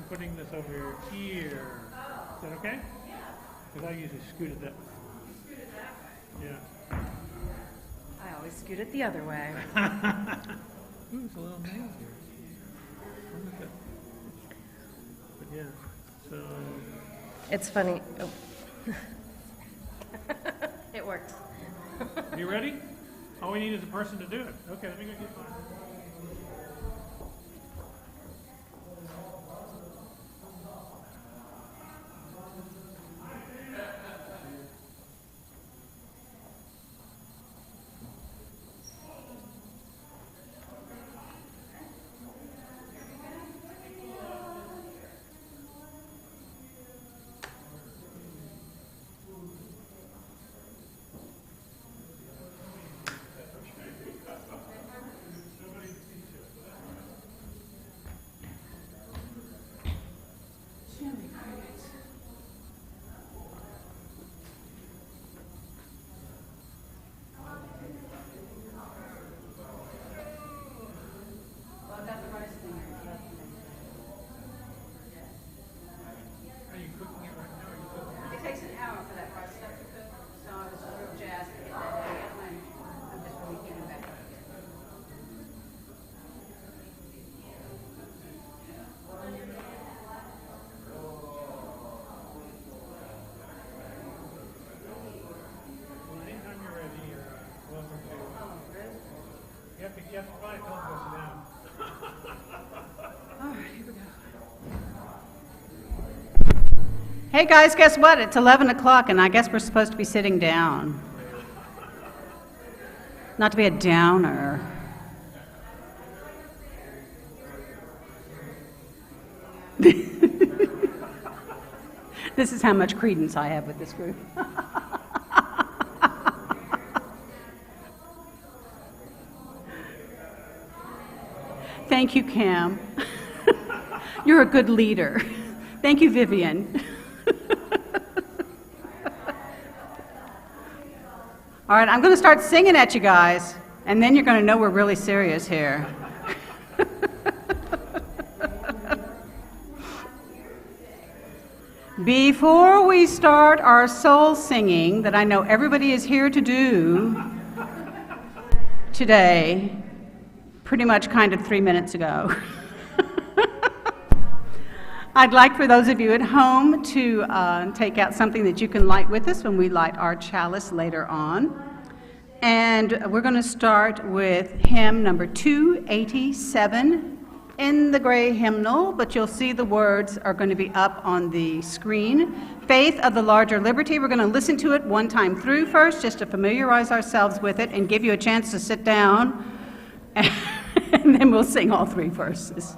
putting this over here. Is that okay? Because I usually scoot it that way. Yeah. I always scoot it the other way. Ooh, it's a little nail here. Look at that. But yeah, so. It's funny. Oh. It worked. Are you ready? All we need is a person to do it. Okay, let me go get mine. You have to probably tell us now. All right, here we go. Hey guys, guess what? It's 11 o'clock and I guess we're supposed to be sitting down. Not to be a downer. This is how much credence I have with this group. Thank you, Cam. You're a good leader. Thank you, Vivian. All right, I'm going to start singing at you guys, and then you're going to know we're really serious here. Before we start our soul singing that I know everybody is here to do today, pretty much kind of 3 minutes ago. I'd like for those of you at home to take out something that you can light with us when we light our chalice later on. And we're going to start with hymn number 287 in the gray hymnal, but you'll see the words are going to be up on the screen. Faith of the Larger Liberty. We're going to listen to it one time through first, just to familiarize ourselves with it and give you a chance to sit down. And then we'll sing all three verses.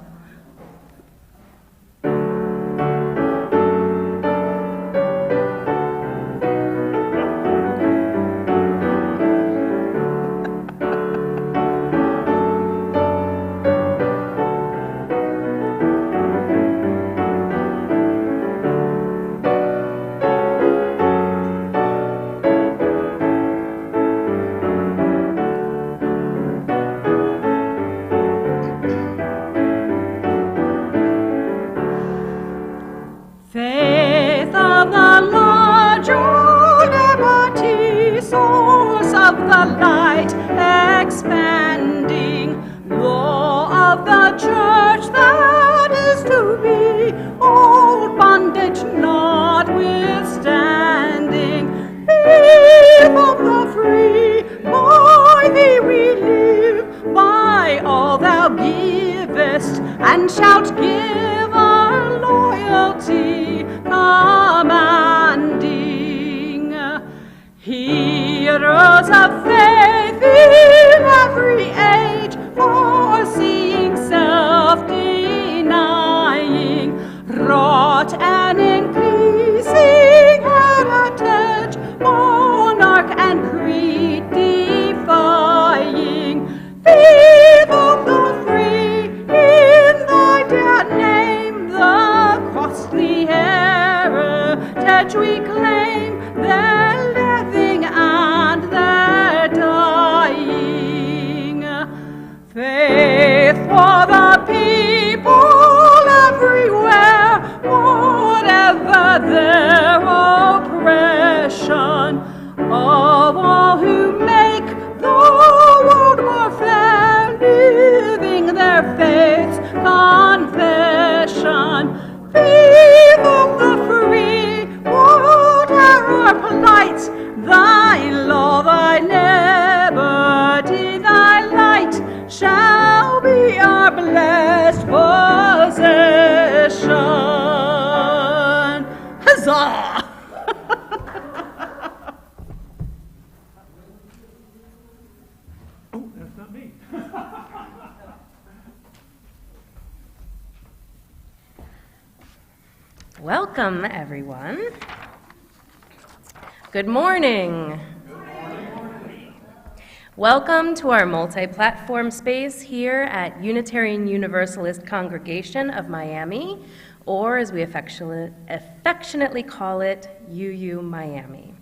We claim the living and the not me. Welcome, everyone. Good morning. Welcome to our multi-platform space here at Unitarian Universalist Congregation of Miami, or as we affectionately call it, UU Miami.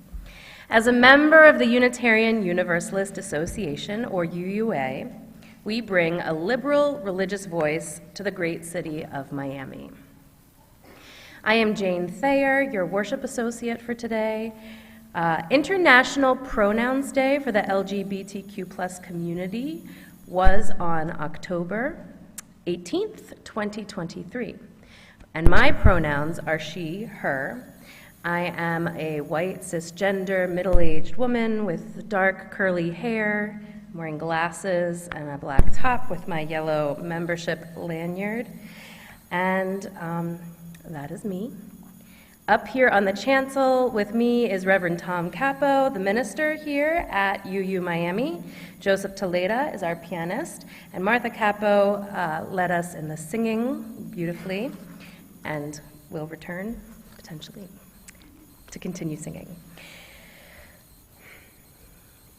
As a member of the Unitarian Universalist Association, or UUA, we bring a liberal religious voice to the great city of Miami. I am Jane Thayer, your worship associate for today. International Pronouns Day for the LGBTQ+ community was on October 18th, 2023. And my pronouns are she, her. I am a white, cisgender, middle-aged woman with dark, curly hair. I'm wearing glasses and a black top with my yellow membership lanyard. And that is me. Up here on the chancel with me is Reverend Tom Capo, the minister here at UU Miami. Joseph Toledo is our pianist, and Martha Capo led us in the singing beautifully, and will return, potentially, to continue singing.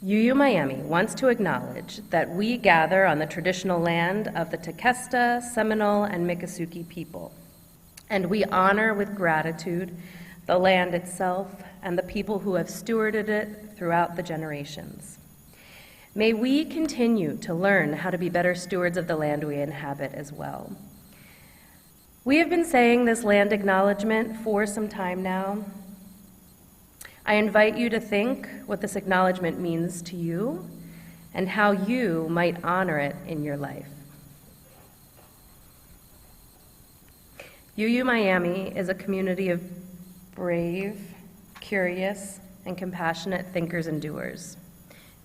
UU Miami wants to acknowledge that we gather on the traditional land of the Tequesta, Seminole, and Miccosukee people. And we honor with gratitude the land itself and the people who have stewarded it throughout the generations. May we continue to learn how to be better stewards of the land we inhabit as well. We have been saying this land acknowledgement for some time now. I invite you to think what this acknowledgement means to you and how you might honor it in your life. UU Miami is a community of brave, curious, and compassionate thinkers and doers.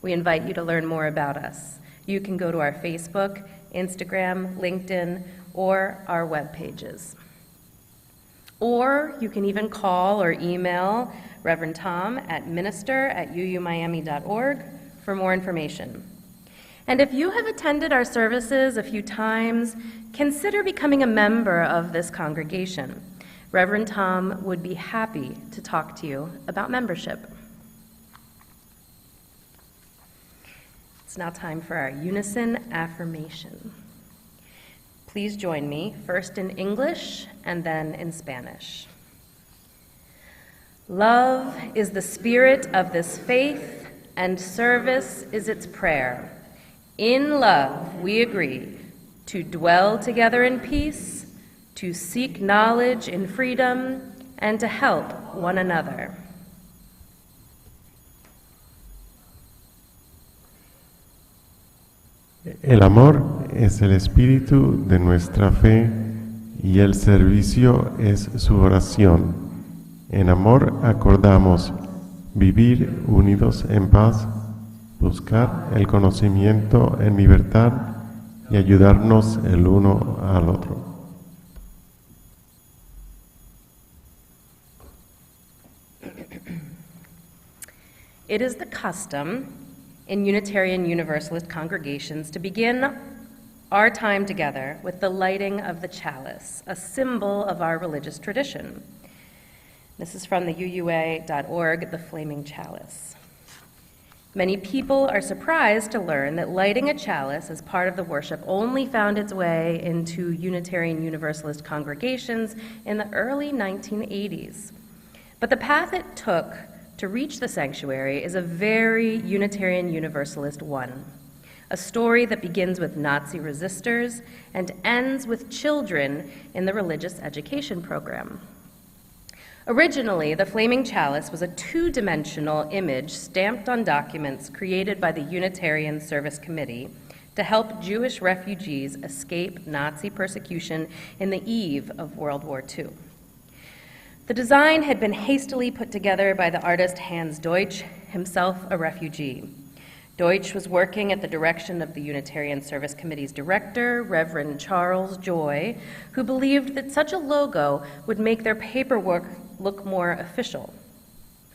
We invite you to learn more about us. You can go to our Facebook, Instagram, LinkedIn, or our web pages. Or you can even call or email Reverend Tom at minister@uumiami.org for more information. And if you have attended our services a few times, consider becoming a member of this congregation. Reverend Tom would be happy to talk to you about membership. It's now time for our unison affirmation. Please join me, first in English and then in Spanish. Love is the spirit of this faith, and service is its prayer. In love, we agree to dwell together in peace, to seek knowledge in freedom, and to help one another. El amor es el espíritu de nuestra fe y el servicio es su oración. En amor acordamos vivir unidos en paz, buscar el conocimiento en libertad y ayudarnos el uno al otro. It is the custom in Unitarian Universalist congregations to begin our time together with the lighting of the chalice, a symbol of our religious tradition. This is from the UUA.org, the Flaming Chalice. Many people are surprised to learn that lighting a chalice as part of the worship only found its way into Unitarian Universalist congregations in the early 1980s. But the path it took to reach the sanctuary is a very Unitarian Universalist one, a story that begins with Nazi resistors and ends with children in the religious education program. Originally, the Flaming Chalice was a two-dimensional image stamped on documents created by the Unitarian Service Committee to help Jewish refugees escape Nazi persecution in the eve of World War II. The design had been hastily put together by the artist Hans Deutsch, himself a refugee. Deutsch was working at the direction of the Unitarian Service Committee's director, Reverend Charles Joy, who believed that such a logo would make their paperwork look more official.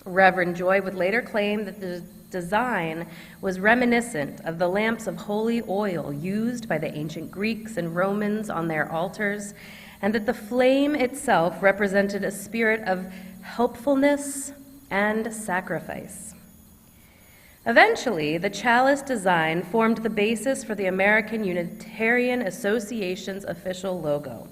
Reverend Joy would later claim that the design was reminiscent of the lamps of holy oil used by the ancient Greeks and Romans on their altars, and that the flame itself represented a spirit of helpfulness and sacrifice. Eventually, the chalice design formed the basis for the American Unitarian Association's official logo.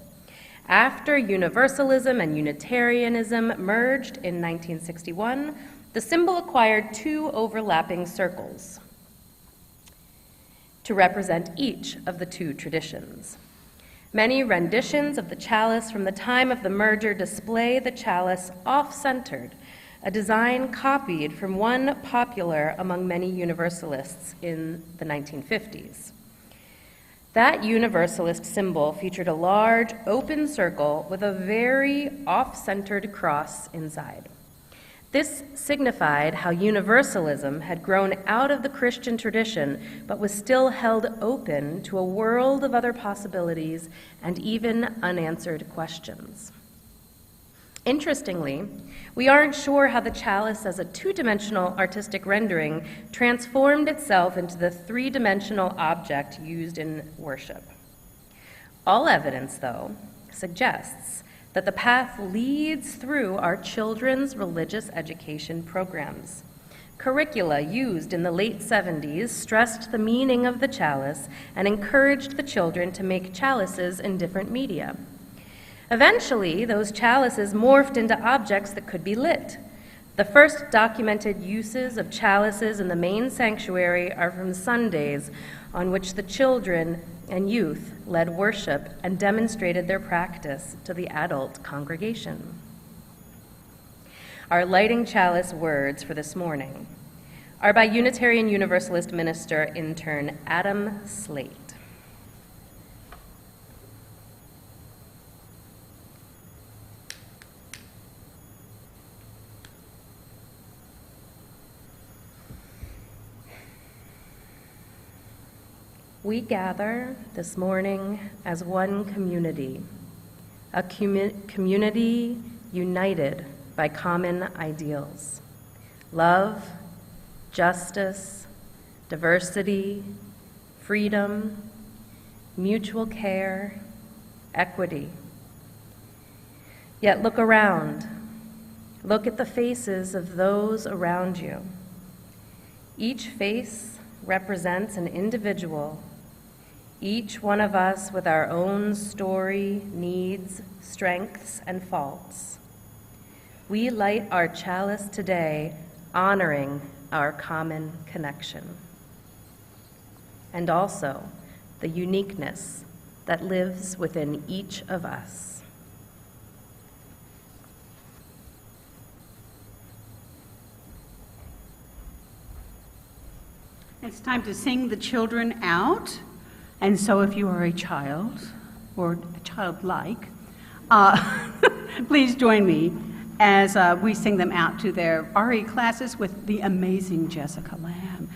After Universalism and Unitarianism merged in 1961, the symbol acquired two overlapping circles to represent each of the two traditions. Many renditions of the chalice from the time of the merger display the chalice off-centered, a design copied from one popular among many Universalists in the 1950s. That Universalist symbol featured a large open circle with a very off-centered cross inside. This signified how Universalism had grown out of the Christian tradition, but was still held open to a world of other possibilities and even unanswered questions. Interestingly, we aren't sure how the chalice as a two-dimensional artistic rendering transformed itself into the three-dimensional object used in worship. All evidence, though, suggests that the path leads through our children's religious education programs. Curricula used in the late 70s stressed the meaning of the chalice and encouraged the children to make chalices in different media. Eventually, those chalices morphed into objects that could be lit. The first documented uses of chalices in the main sanctuary are from Sundays on which the children and youth led worship and demonstrated their practice to the adult congregation. Our lighting chalice words for this morning are by Unitarian Universalist minister intern Adam Slate. We gather this morning as one community, a community united by common ideals: love, justice, diversity, freedom, mutual care, equity. Yet look around. Look at the faces of those around you. Each face represents an individual, each one of us with our own story, needs, strengths, and faults. We light our chalice today, honoring our common connection, and also the uniqueness that lives within each of us. It's time to sing the children out. And so if you are a child, or childlike, please join me as we sing them out to their RE classes with the amazing Jessica Lamb.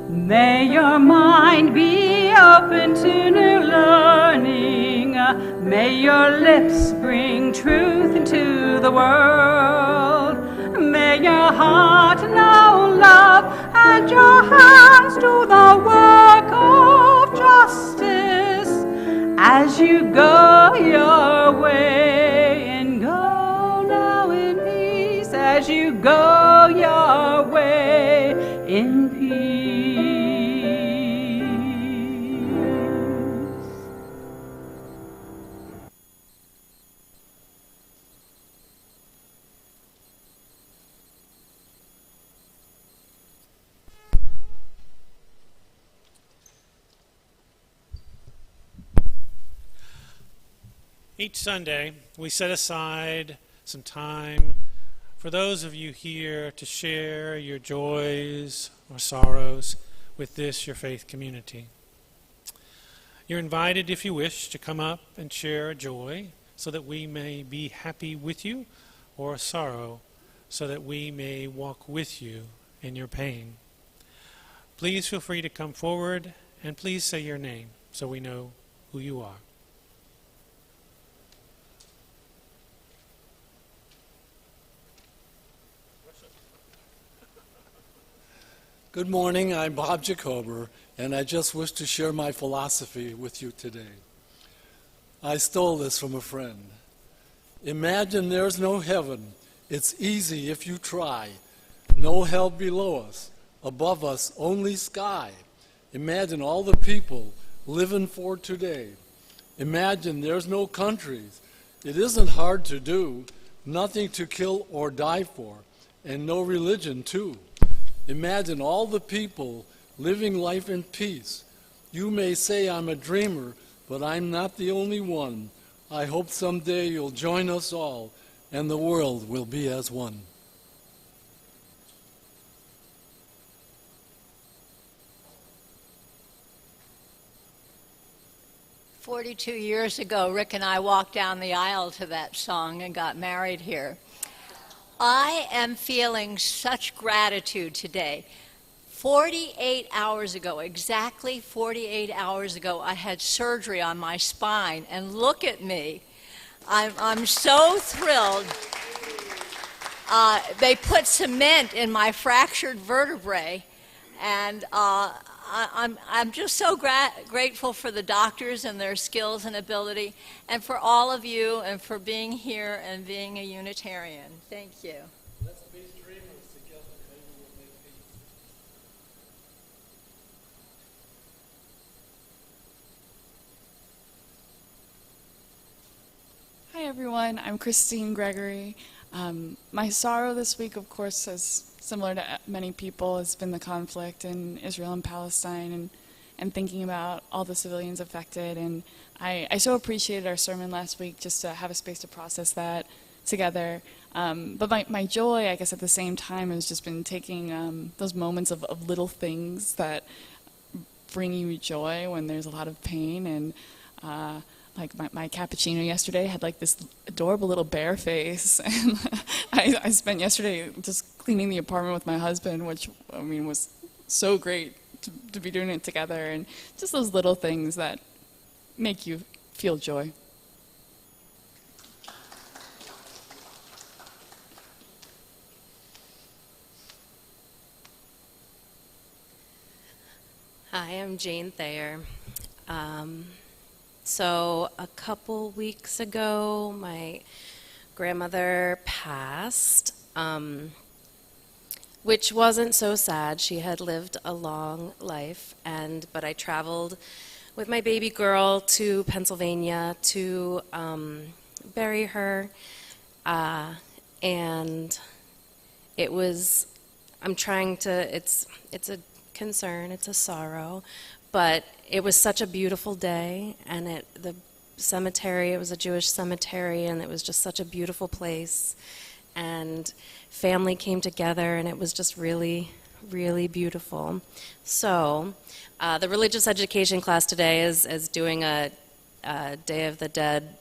May your mind be open to new learning. May your lips bring truth into the world. May your heart know love and your hands do the work of justice as you go your way. And go now in peace as you go your way in peace. Each Sunday, we set aside some time for those of you here to share your joys or sorrows with this, your faith community. You're invited, if you wish, to come up and share a joy so that we may be happy with you, or a sorrow so that we may walk with you in your pain. Please feel free to come forward, and please say your name so we know who you are. Good morning, I'm Bob Jacober, and I just wish to share my philosophy with you today. I stole this from a friend. Imagine there's no heaven. It's easy if you try. No hell below us. Above us, only sky. Imagine all the people living for today. Imagine there's no countries. It isn't hard to do. Nothing to kill or die for, and no religion too. Imagine all the people living life in peace. You may say I'm a dreamer, but I'm not the only one. I hope someday you'll join us all, and the world will be as one. "42 years ago, Rick and I walked down the aisle to that song and got married here. I am feeling such gratitude today. 48 hours ago, exactly 48 hours ago, I had surgery on my spine, and look at me. I'm so thrilled. They put cement in my fractured vertebrae, and I'm just so grateful for the doctors and their skills and ability, and for all of you, and for being here and being a Unitarian. Thank you. Let's be dreamers together. Maybe we'll make peace. Hi everyone, I'm Christine Gregory. My sorrow this week, of course, is similar to many people, has been the conflict in Israel and Palestine, and thinking about all the civilians affected. And I so appreciated our sermon last week, just to have a space to process that together. But my joy, I guess, at the same time has just been taking those moments of little things that bring you joy when there's a lot of pain. And like my cappuccino yesterday had like this adorable little bear face, and I spent yesterday just cleaning the apartment with my husband, which I mean was so great to be doing it together, and just those little things that make you feel joy. Hi, I'm Jane Thayer. So a couple weeks ago, my grandmother passed, which wasn't so sad. She had lived a long life, but I traveled with my baby girl to Pennsylvania to bury her, and it was, it's a concern, it's a sorrow, but it was such a beautiful day, and the cemetery, it was a Jewish cemetery, and it was just such a beautiful place, and family came together, and it was just really, really beautiful. So the religious education class today is doing a Day of the Dead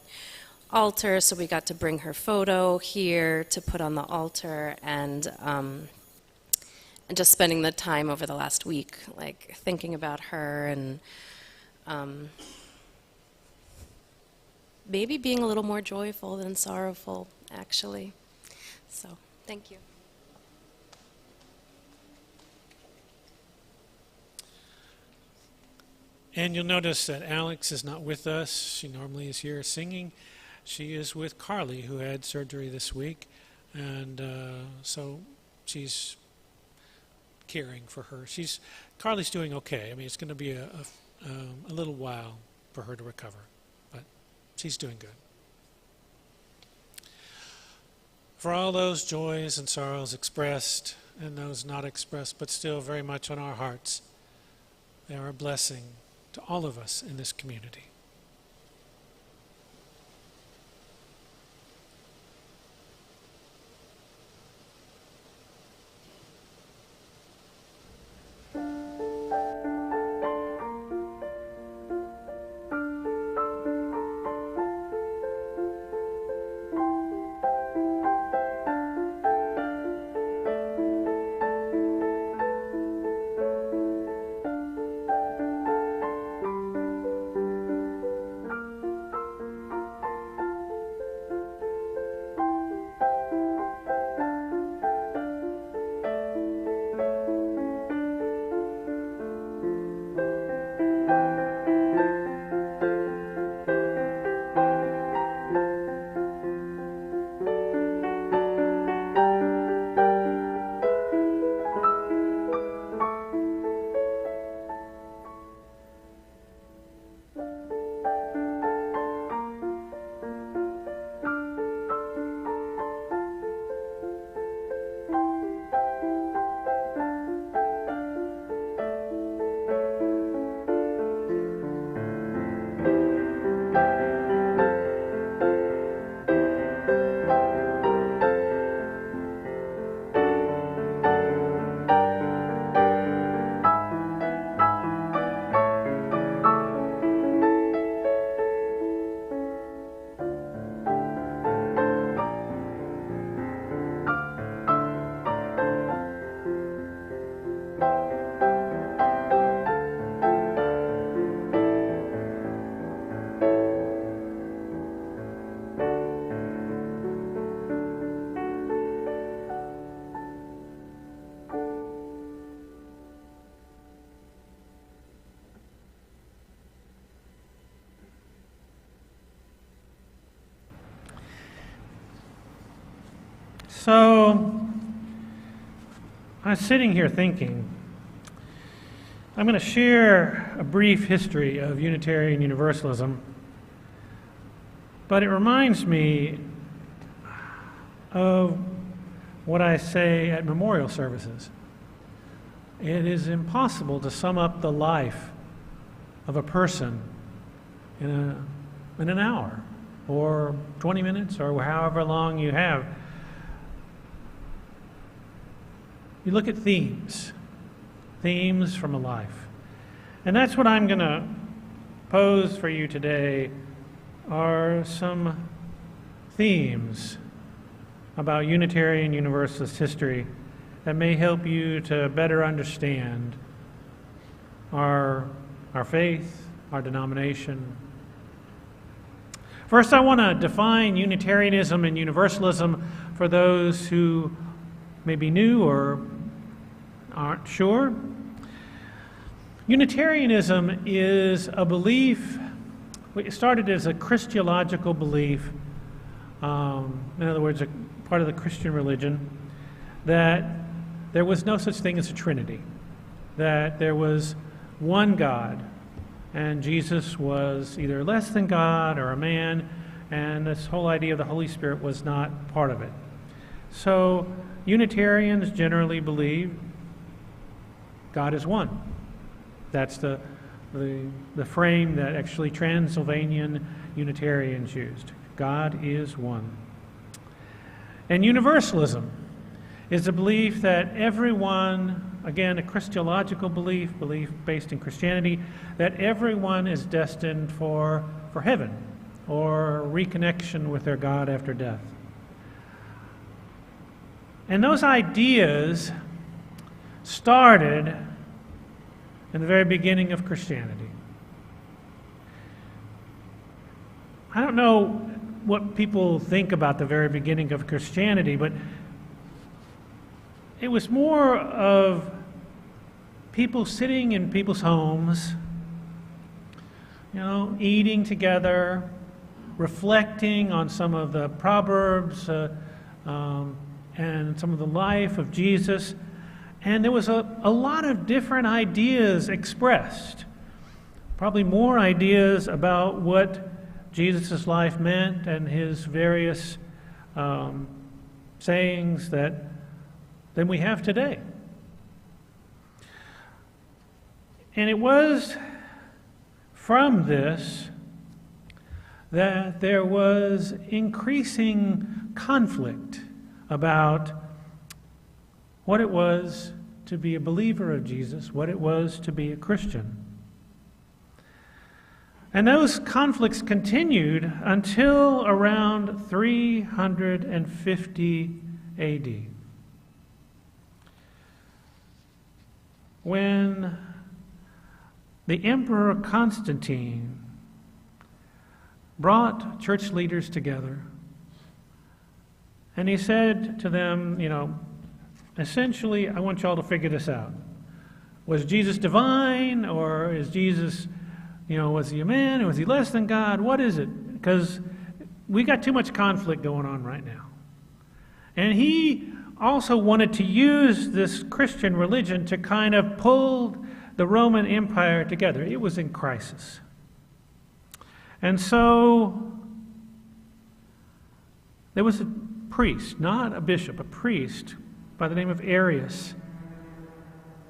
altar, so we got to bring her photo here to put on the altar, and just spending the time over the last week, like thinking about her, and maybe being a little more joyful than sorrowful, actually. So, thank you. And you'll notice that Alex is not with us. She normally is here singing. She is with Carly, who had surgery this week, and so she's caring for her. Carly's doing okay. I mean, it's going to be a little while for her to recover, but she's doing good. For all those joys and sorrows expressed and those not expressed, but still very much on our hearts, they are a blessing to all of us in this community. So, I was sitting here thinking, I'm going to share a brief history of Unitarian Universalism, but it reminds me of what I say at memorial services. It is impossible to sum up the life of a person in an hour or 20 minutes or however long you have. You look at themes from a life. And that's what I'm going to pose for you today, are some themes about Unitarian Universalist history that may help you to better understand our faith, our denomination. First, I want to define Unitarianism and Universalism for those who may be new or aren't sure. Unitarianism is a belief. It started as a Christological belief, in other words, a part of the Christian religion, that there was no such thing as a Trinity, that there was one God, and Jesus was either less than God or a man, and this whole idea of the Holy Spirit was not part of it. So Unitarians generally believe God is one. That's the frame that actually Transylvanian Unitarians used. God is one. And Universalism is a belief that everyone, again, a Christological belief based in Christianity, that everyone is destined for heaven or reconnection with their God after death. And those ideas started in the very beginning of Christianity. I don't know what people think about the very beginning of Christianity, but it was more of people sitting in people's homes, eating together, reflecting on some of the Proverbs and some of the life of Jesus. And there was a lot of different ideas expressed, probably more ideas about what Jesus' life meant and his various sayings than we have today. And it was from this that there was increasing conflict about what it was to be a believer of Jesus, what it was to be a Christian. And those conflicts continued until around 350 AD, when the Emperor Constantine brought church leaders together, and he said to them, essentially, I want y'all to figure this out. Was Jesus divine, or is Jesus, was he a man, or was he less than God? What is it? Because we got too much conflict going on right now. And he also wanted to use this Christian religion to kind of pull the Roman Empire together. It was in crisis. And so there was a priest, not a bishop, a priest by the name of Arius,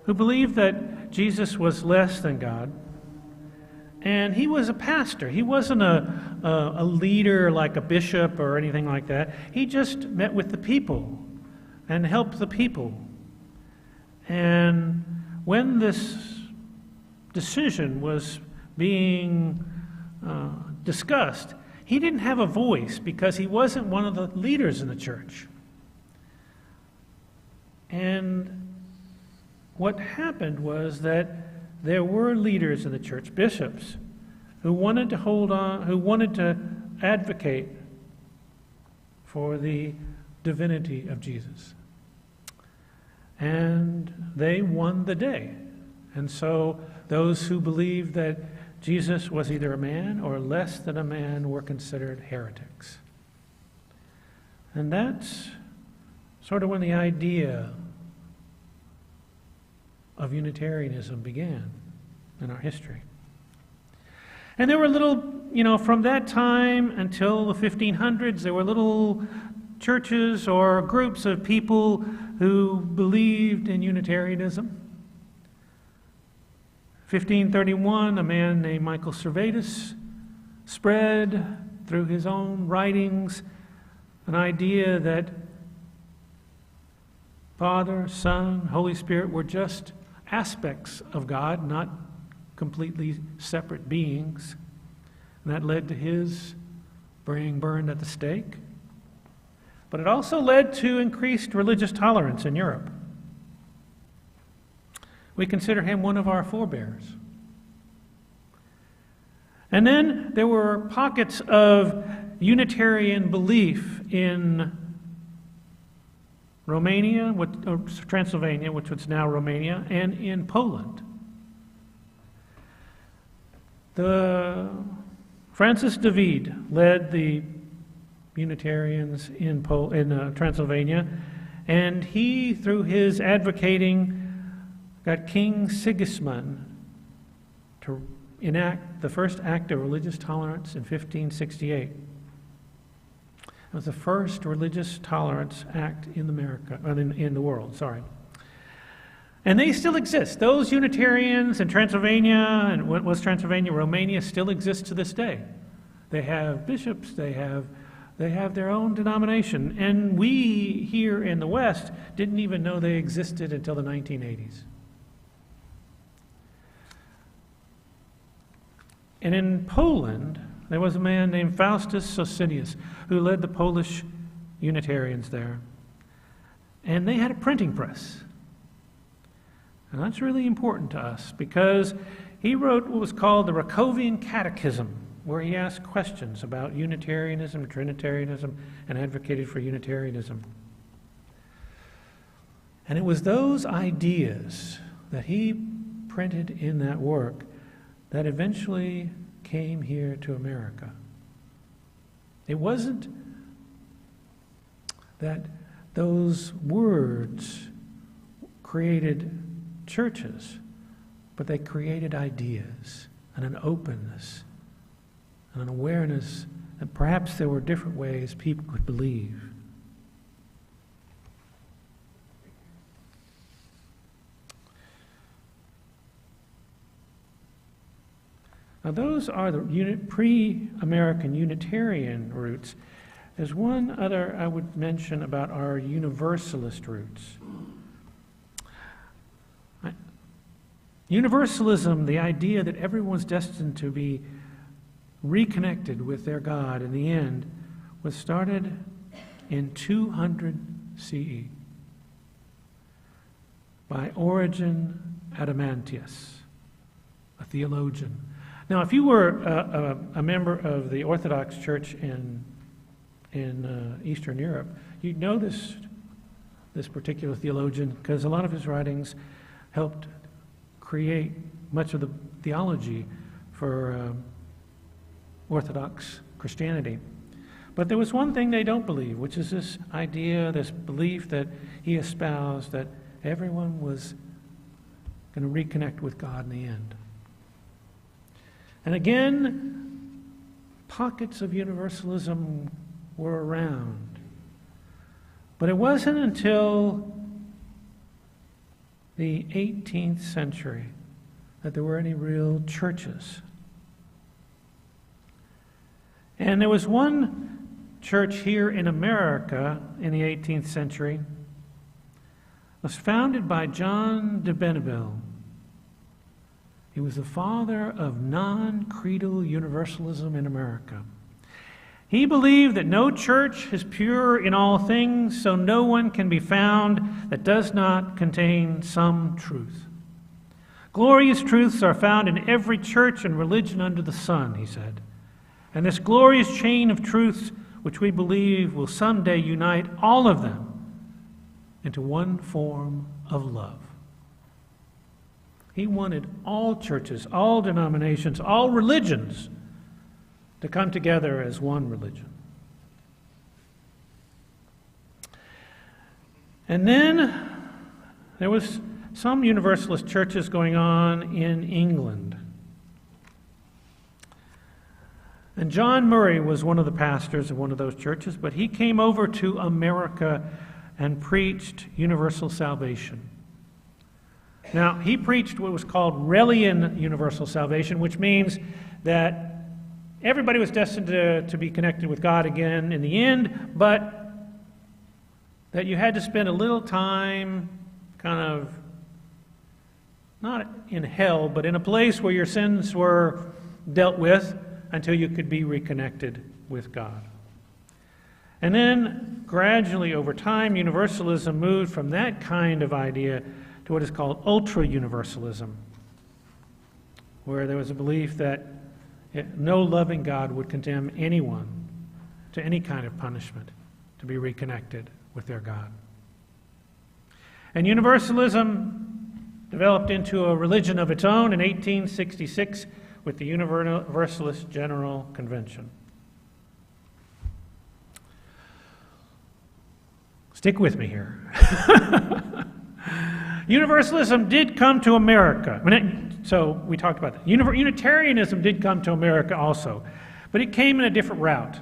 who believed that Jesus was less than God. And he was a pastor. He wasn't a leader like a bishop or anything like that. He just met with the people and helped the people. And when this decision was being discussed, he didn't have a voice because he wasn't one of the leaders in the church. And what happened was that there were leaders in the church, bishops, who wanted to hold on, who wanted to advocate for the divinity of Jesus. And they won the day. And so those who believed that Jesus was either a man or less than a man were considered heretics. And that's sort of when the idea of Unitarianism began in our history. And there were little, from that time until the 1500s, there were little churches or groups of people who believed in Unitarianism. 1531, a man named Michael Servetus spread through his own writings an idea that Father, Son, Holy Spirit were just aspects of God, not completely separate beings. And that led to his being burned at the stake. But it also led to increased religious tolerance in Europe. We consider him one of our forebears. And then there were pockets of Unitarian belief in Romania, Transylvania, which was now Romania, and in Poland. Francis David led the Unitarians in Transylvania, and he, through his advocating, got King Sigismund to enact the first act of religious tolerance in 1568. It was the first religious tolerance act in the world, sorry. And they still exist. Those Unitarians in Transylvania, and what was Transylvania, Romania, still exist to this day. They have bishops, they have their own denomination. And we here in the West didn't even know they existed until the 1980s. And in Poland, there was a man named Faustus Socinius who led the Polish Unitarians there. And they had a printing press. And that's really important to us because he wrote what was called the Rakovian Catechism, where he asked questions about Unitarianism, Trinitarianism, and advocated for Unitarianism. And it was those ideas that he printed in that work that eventually came here to America. It wasn't that those words created churches, but they created ideas and an openness and an awareness that perhaps there were different ways people could believe. Now those are the pre-American Unitarian roots. There's one other I would mention about our Universalist roots. Universalism, the idea that everyone's destined to be reconnected with their God in the end, was started in 200 CE by Origen Adamantius, a theologian. Now, if you were a member of the Orthodox Church in Eastern Europe, you'd know this particular theologian because a lot of his writings helped create much of the theology for Orthodox Christianity. But there was one thing they don't believe, which is this idea, this belief that he espoused that everyone was going to reconnect with God in the end. And again, pockets of Universalism were around. But it wasn't until the 18th century that there were any real churches. And there was one church here in America in the 18th century. It was founded by John de Benneville. He was the father of non-creedal Universalism in America. He believed that no church is pure in all things, so no one can be found that does not contain some truth. Glorious truths are found in every church and religion under the sun, he said. And this glorious chain of truths, which we believe will someday unite all of them into one form of love. He wanted all churches, all denominations, all religions to come together as one religion. And then there was some Universalist churches going on in England. And John Murray was one of the pastors of one of those churches, but he came over to America and preached universal salvation. Now, he preached what was called Relian universal salvation, which means that everybody was destined to be connected with God again in the end, but that you had to spend a little time kind of, not in hell, but in a place where your sins were dealt with until you could be reconnected with God. And then, gradually over time, Universalism moved from that kind of idea to what is called ultra-universalism, where there was a belief that no loving God would condemn anyone to any kind of punishment to be reconnected with their God. And Universalism developed into a religion of its own in 1866 with the Universalist General Convention. Stick with me here. Universalism did come to America. So we talked about that. Unitarianism did come to America also, but it came in a different route.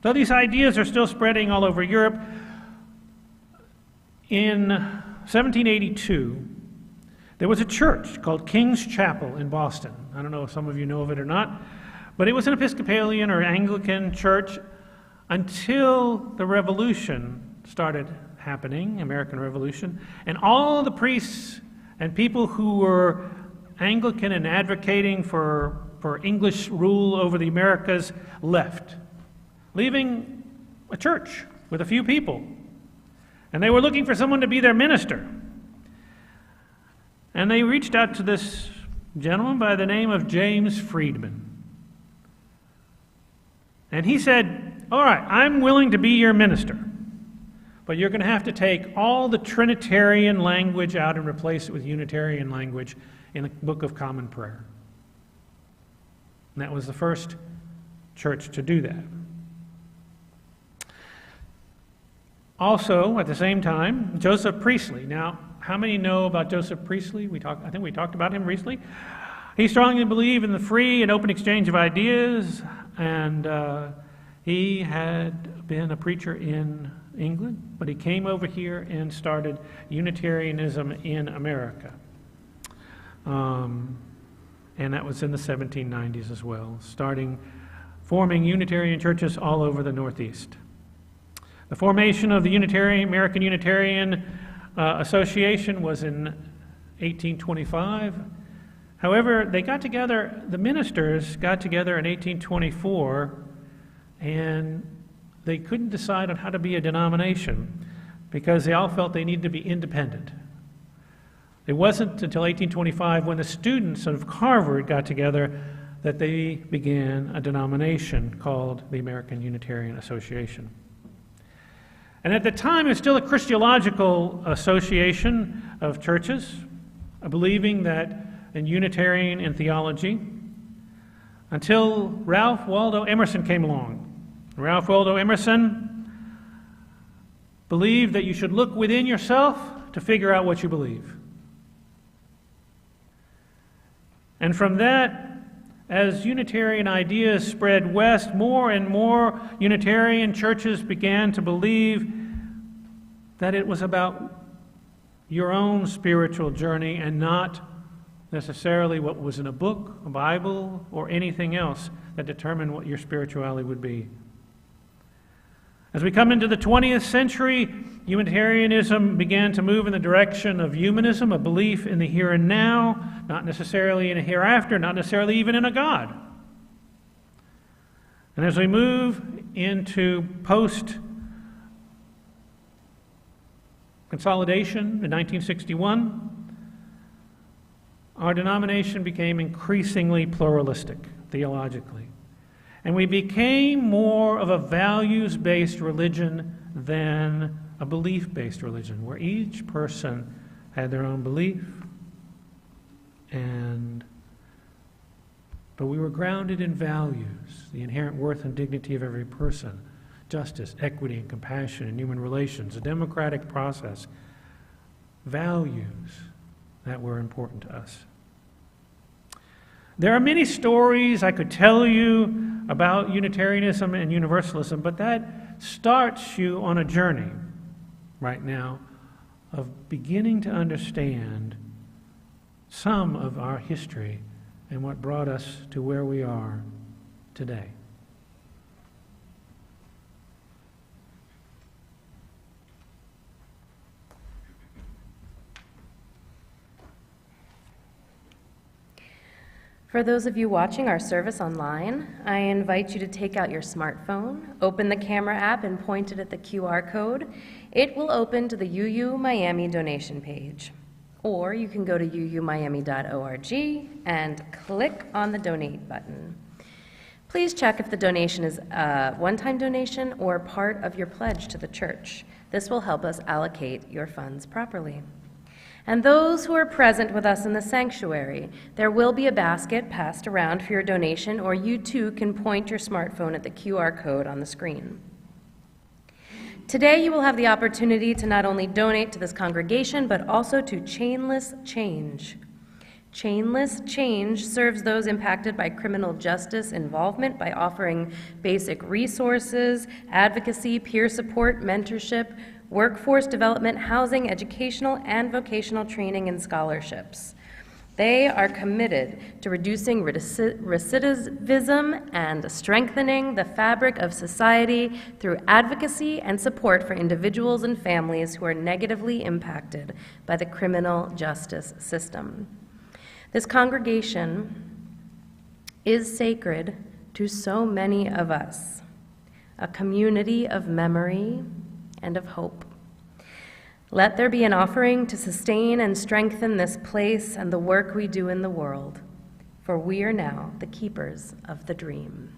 So these ideas are still spreading all over Europe. In 1782, there was a church called King's Chapel in Boston. I don't know if some of you know of it or not, but it was an Episcopalian or Anglican church until the Revolution started happening, American Revolution, and all the priests and people who were Anglican and advocating for English rule over the Americas left, leaving a church with a few people. And they were looking for someone to be their minister. And they reached out to this gentleman by the name of James Friedman. And he said, all right, I'm willing to be your minister, but you're going to have to take all the Trinitarian language out and replace it with Unitarian language in the Book of Common Prayer. And that was the first church to do that. Also, at the same time, Joseph Priestley. Now, how many know about Joseph Priestley? I think we talked about him recently. He strongly believed in the free and open exchange of ideas, and he had been a preacher in England, but he came over here and started Unitarianism in America. And that was in the 1790s as well, forming Unitarian churches all over the Northeast. The formation of the American Unitarian Association was in 1825. However, the ministers got together in 1824, and they couldn't decide on how to be a denomination because they all felt they needed to be independent. It wasn't until 1825 when the students of Harvard got together that they began a denomination called the American Unitarian Association. And at the time, it was still a Christological association of churches, believing that in Unitarian in theology, until Ralph Waldo Emerson came along. Ralph Waldo Emerson believed that you should look within yourself to figure out what you believe. And from that, as Unitarian ideas spread west, more and more Unitarian churches began to believe that it was about your own spiritual journey and not necessarily what was in a book, a Bible, or anything else that determined what your spirituality would be. As we come into the 20th century, Unitarianism began to move in the direction of humanism, a belief in the here and now, not necessarily in a hereafter, not necessarily even in a God. And as we move into post-consolidation in 1961, our denomination became increasingly pluralistic theologically. And we became more of a values-based religion than a belief-based religion, where each person had their own belief, but we were grounded in values, the inherent worth and dignity of every person, justice, equity, and compassion in human relations, a democratic process, values that were important to us. There are many stories I could tell you about Unitarianism and Universalism, but that starts you on a journey right now of beginning to understand some of our history and what brought us to where we are today. For those of you watching our service online, I invite you to take out your smartphone, open the camera app, and point it at the QR code. It will open to the UU Miami donation page. Or you can go to uumiami.org and click on the donate button. Please check if the donation is a one-time donation or part of your pledge to the church. This will help us allocate your funds properly. And those who are present with us in the sanctuary, there will be a basket passed around for your donation, or you too can point your smartphone at the QR code on the screen. Today you will have the opportunity to not only donate to this congregation, but also to Chainless Change. Chainless Change serves those impacted by criminal justice involvement by offering basic resources, advocacy, peer support, mentorship, workforce development, housing, educational, and vocational training and scholarships. They are committed to reducing recidivism and strengthening the fabric of society through advocacy and support for individuals and families who are negatively impacted by the criminal justice system. This congregation is sacred to so many of us, a community of memory and of hope. Let there be an offering to sustain and strengthen this place and the work we do in the world, for we are now the keepers of the dream.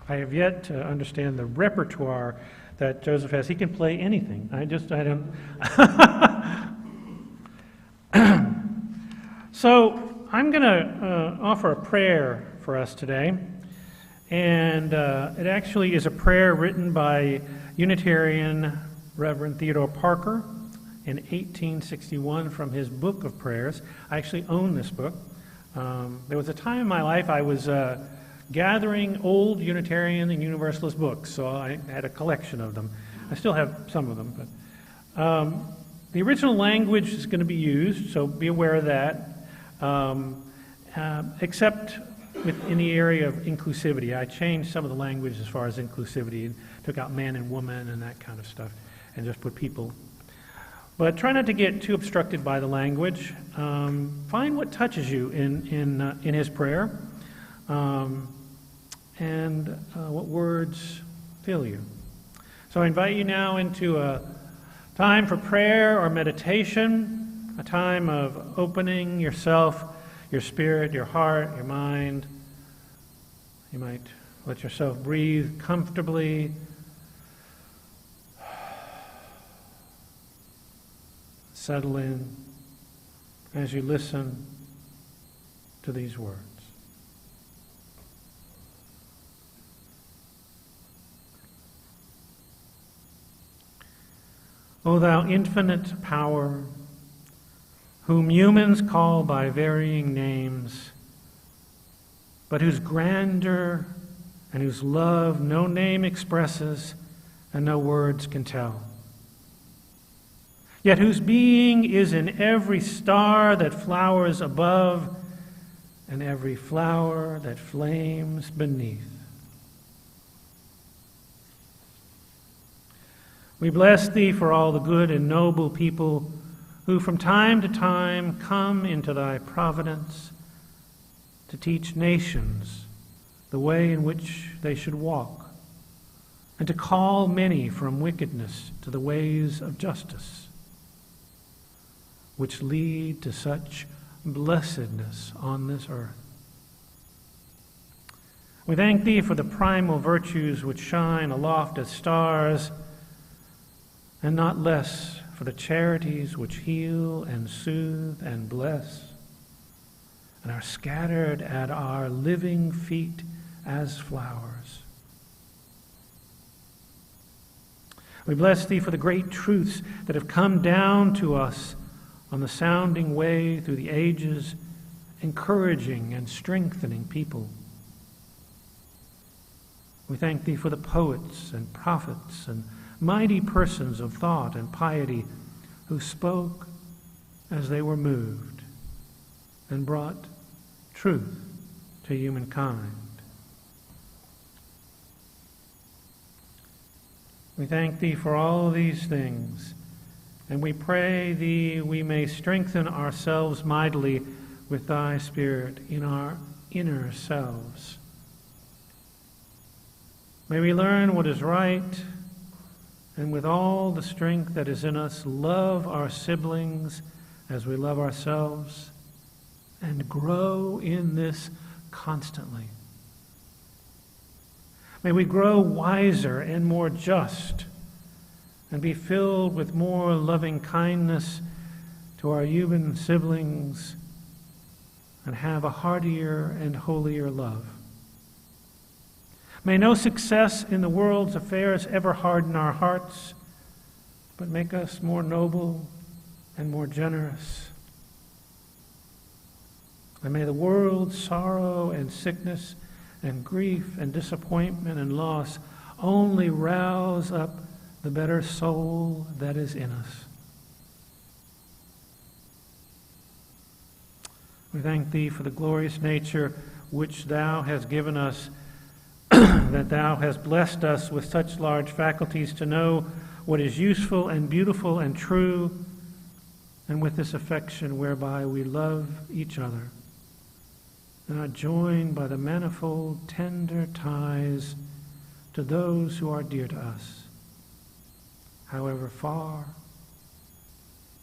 I have yet to understand the repertoire that Joseph has. He can play anything. I don't. So I'm going to offer a prayer for us today. And it actually is a prayer written by Unitarian Reverend Theodore Parker in 1861 from his book of prayers. I actually own this book. There was a time in my life I was gathering old Unitarian and Universalist books, so I had a collection of them. I still have some of them, but the original language is going to be used, so be aware of that, except in the area of inclusivity. I changed some of the language as far as inclusivity, and took out man and woman and that kind of stuff, and just put people. But try not to get too obstructed by the language. Find what touches you in his prayer. And what words fill you. So I invite you now into a time for prayer or meditation. a time of opening yourself, your spirit, your heart, your mind. You might let yourself breathe comfortably. Settle in as you listen to these words. O thou infinite power, whom humans call by varying names, but whose grandeur and whose love no name expresses and no words can tell, yet whose being is in every star that flowers above and every flower that flames beneath. We bless thee for all the good and noble people who from time to time come into thy providence to teach nations the way in which they should walk, and to call many from wickedness to the ways of justice, which lead to such blessedness on this earth. We thank thee for the primal virtues which shine aloft as stars, and not less for the charities which heal and soothe and bless, and are scattered at our living feet as flowers. We bless thee for the great truths that have come down to us on the sounding way through the ages, encouraging and strengthening people. We thank thee for the poets and prophets and mighty persons of thought and piety who spoke as they were moved and brought truth to humankind. We thank thee for all these things, and we pray thee we may strengthen ourselves mightily with thy Spirit in our inner selves. May we learn what is right, and with all the strength that is in us, love our siblings as we love ourselves, and grow in this constantly. May we grow wiser and more just, and be filled with more loving kindness to our human siblings, and have a heartier and holier love. May no success in the world's affairs ever harden our hearts, but make us more noble and more generous. And may the world's sorrow and sickness and grief and disappointment and loss only rouse up the better soul that is in us. We thank thee for the glorious nature which thou hast given us, that thou hast blessed us with such large faculties to know what is useful and beautiful and true, and with this affection whereby we love each other, and are joined by the manifold tender ties to those who are dear to us, however far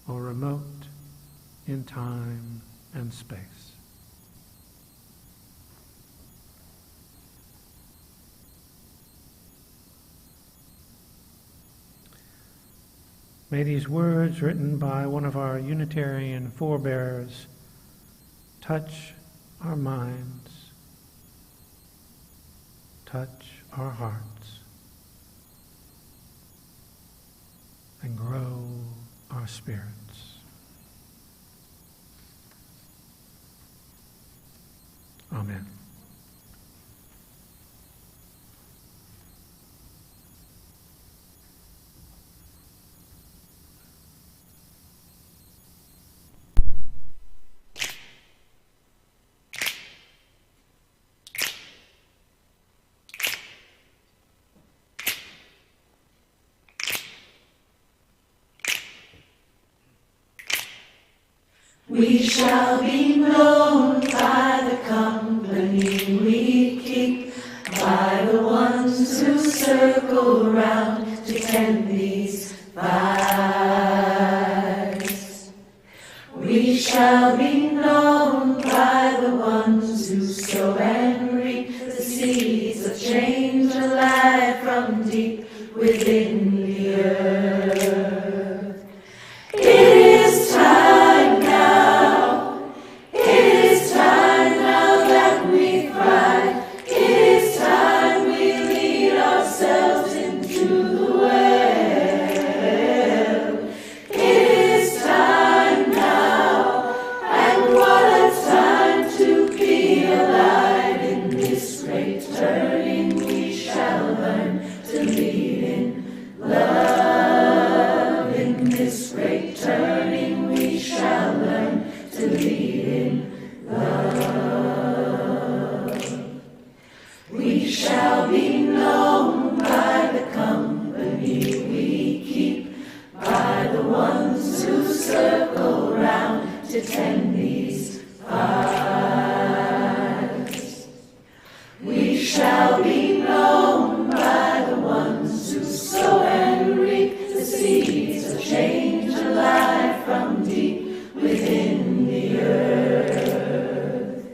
or remote in time and space. May these words written by one of our Unitarian forebears touch our minds, touch our hearts, and grow our spirits. Amen. We shall be known by the company we keep, by the ones who circle round to tend these fires. shall be known by the ones who sow and reap the seeds of change alive from deep within the earth. It is time now. It is time now that we cry. It is time we lead ourselves into the well. It is time now, and what a time to be alive. In this great turning we shall learn to lead in love. In this great turning we shall learn to lead in love. We shall be known by the company we keep, by the ones who circle round to tend these fires. We shall be known by the ones who sow and reap the seeds of change alive from deep within the earth.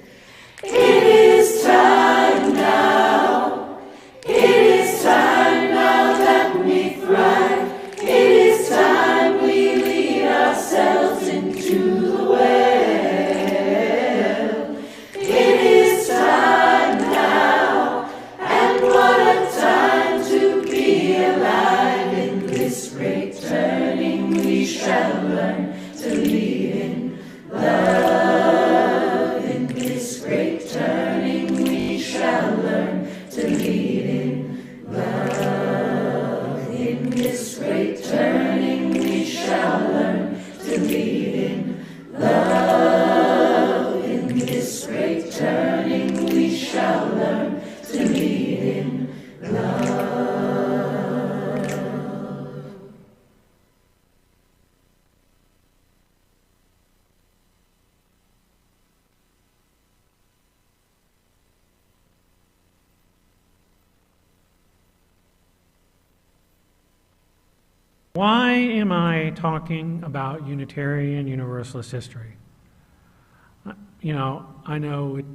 It is time now. It is time now that we thrive. It is time we lead ourselves into the well. It is time now, and what a time to be alive. In this great turning we shall learn to lead in love. In this great turning we shall learn to lead in love. In this great turning we shall learn to lead in love. In this great turning we shall learn to lead in love. Why am I talking about Unitarian Universalist history? You know, I know it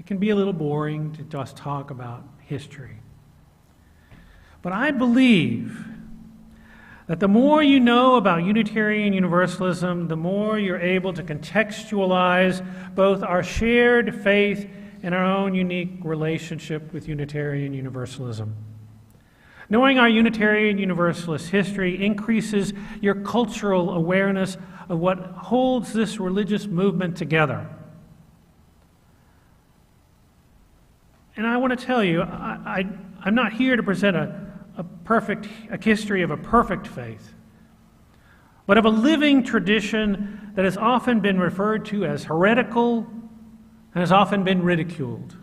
can be a little boring to just talk about history. But I believe that the more you know about Unitarian Universalism, the more you're able to contextualize both our shared faith and our own unique relationship with Unitarian Universalism. Knowing our Unitarian Universalist history increases your cultural awareness of what holds this religious movement together. And I want to tell you, I'm not here to present a history of a perfect faith, but of a living tradition that has often been referred to as heretical and has often been ridiculed.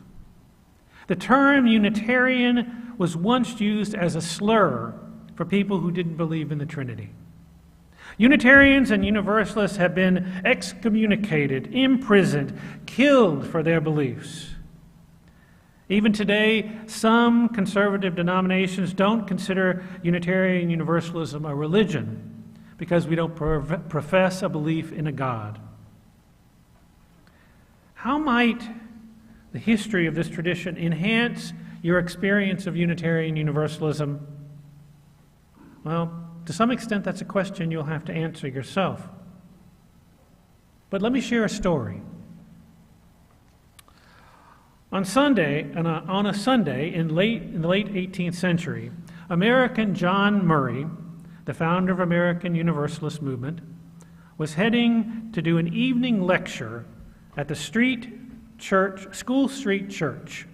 The term Unitarian was once used as a slur for people who didn't believe in the Trinity. Unitarians and Universalists have been excommunicated, imprisoned, killed for their beliefs. Even today, some conservative denominations don't consider Unitarian Universalism a religion because we don't profess a belief in a God. How might the history of this tradition enhance your experience of Unitarian Universalism? Well, to some extent, that's a question you'll have to answer yourself. But let me share a story. On a Sunday in the late 18th century, American John Murray, the founder of American Universalist movement, was heading to do an evening lecture at the School Street Church.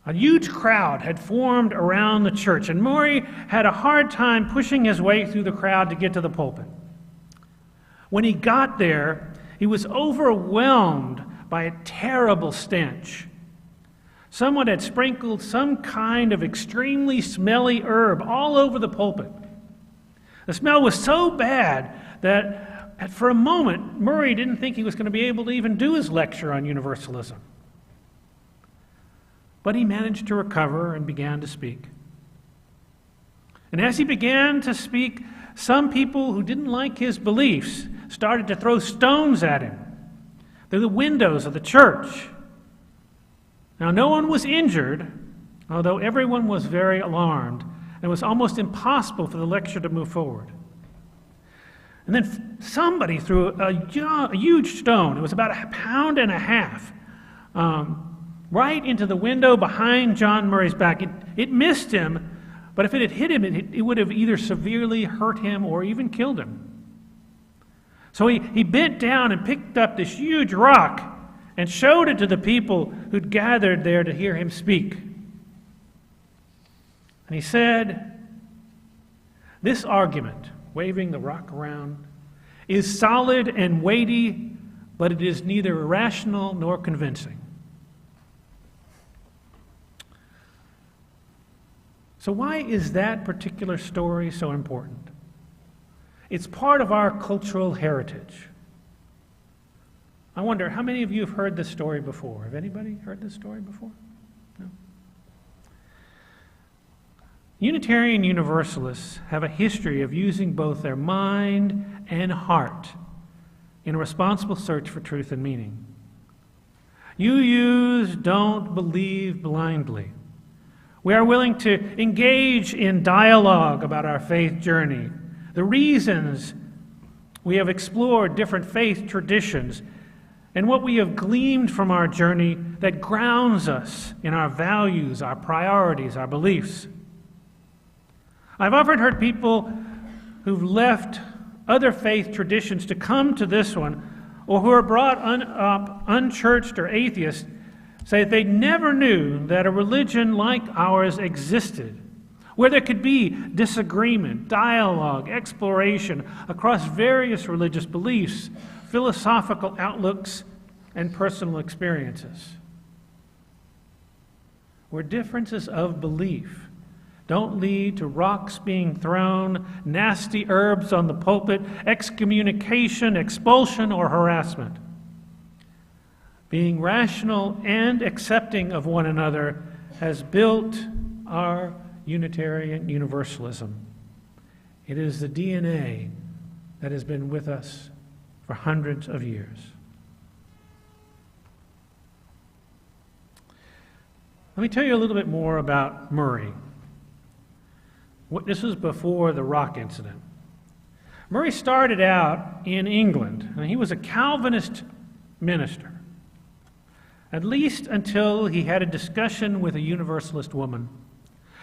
A huge crowd had formed around the church, and Murray had a hard time pushing his way through the crowd to get to the pulpit. When he got there, he was overwhelmed by a terrible stench. Someone had sprinkled some kind of extremely smelly herb all over the pulpit. The smell was so bad that for a moment, Murray didn't think he was going to be able to even do his lecture on Universalism. But he managed to recover and began to speak. And as he began to speak, some people who didn't like his beliefs started to throw stones at him through the windows of the church. Now, no one was injured, although everyone was very alarmed, and it was almost impossible for the lecture to move forward. And then somebody threw a huge stone. It was about 1.5 pounds, right into the window behind John Murray's back. It missed him, but if it had hit him, it would have either severely hurt him or even killed him. So he bent down and picked up this huge rock and showed it to the people who'd gathered there to hear him speak. And he said, "This argument," waving the rock around, "is solid and weighty, but it is neither rational nor convincing." So why is that particular story so important? It's part of our cultural heritage. I wonder, how many of you have heard this story before? Have anybody heard this story before? No? Unitarian Universalists have a history of using both their mind and heart in a responsible search for truth and meaning. Don't believe blindly. We are willing to engage in dialogue about our faith journey, the reasons we have explored different faith traditions, and what we have gleaned from our journey that grounds us in our values, our priorities, our beliefs. I've often heard people who've left other faith traditions to come to this one, or who are brought up unchurched or atheist, say that they never knew that a religion like ours existed, where there could be disagreement, dialogue, exploration across various religious beliefs, philosophical outlooks, and personal experiences. Where differences of belief don't lead to rocks being thrown, nasty herbs on the pulpit, excommunication, expulsion, or harassment. Being rational and accepting of one another has built our Unitarian Universalism. It is the DNA that has been with us for hundreds of years. Let me tell you a little bit more about Murray. This was before the rock incident. Murray started out in England, and he was a Calvinist minister, at least until he had a discussion with a Universalist woman.